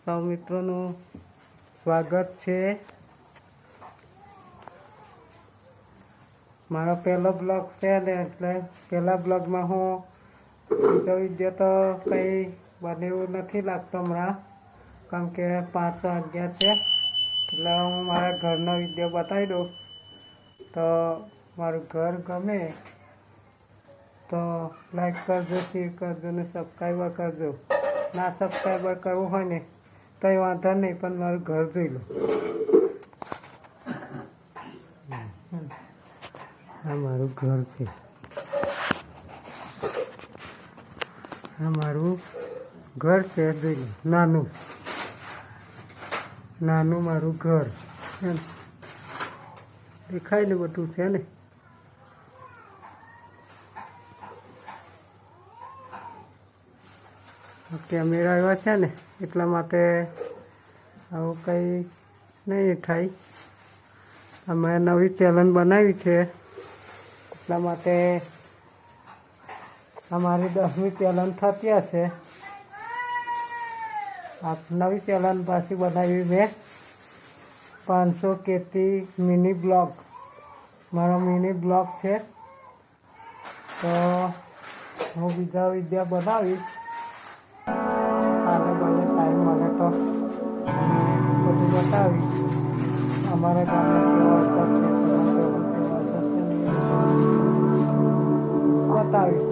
સૌ મિત્રોનું સ્વાગત છે મારો પહેલો બ્લોગ છે ને, એટલે પહેલા બ્લોગમાં હું વિડીયો તો કંઈ બને એવું નથી લાગતો હમણાં, કારણ કે 5 વાગ્યા છે. એટલે હું મારા ઘરનો વિડીયો બતાવી દઉં. તો મારું ઘર ગમે તો લાઈક કરજો, શેર કરજો ને સબસ્ક્રાઈબર કરજો. ના સબસ્ક્રાઈબર કરવું હોય ને તો એ વાંધો નહીં, પણ મારું ઘર જોઈ લો. આ મારું ઘર છે, આ મારું ઘર છે, જોઈ લો. નાનું નાનું મારું ઘર દેખાય ને, બધું છે ને. કેમેરા એવા છે ને, એટલા માટે આવું કંઈ નહીં થાય. અમે નવી ચેનલ બનાવી છે, એટલા માટે અમારી 10મી ચેનલ થતી હશે. આ નવી ચેનલ પાછી બનાવી મેં 500 કેથી મિની બ્લોગ, મારો મિની બ્લોગ છે. તો હું બીજા વિડીયો બનાવીશ. કાલે મને ટાઈમ મળે તો બધું બતાવીશ. અમારા ગામમાં કેવા વરસાદ છે, બતાવીશ.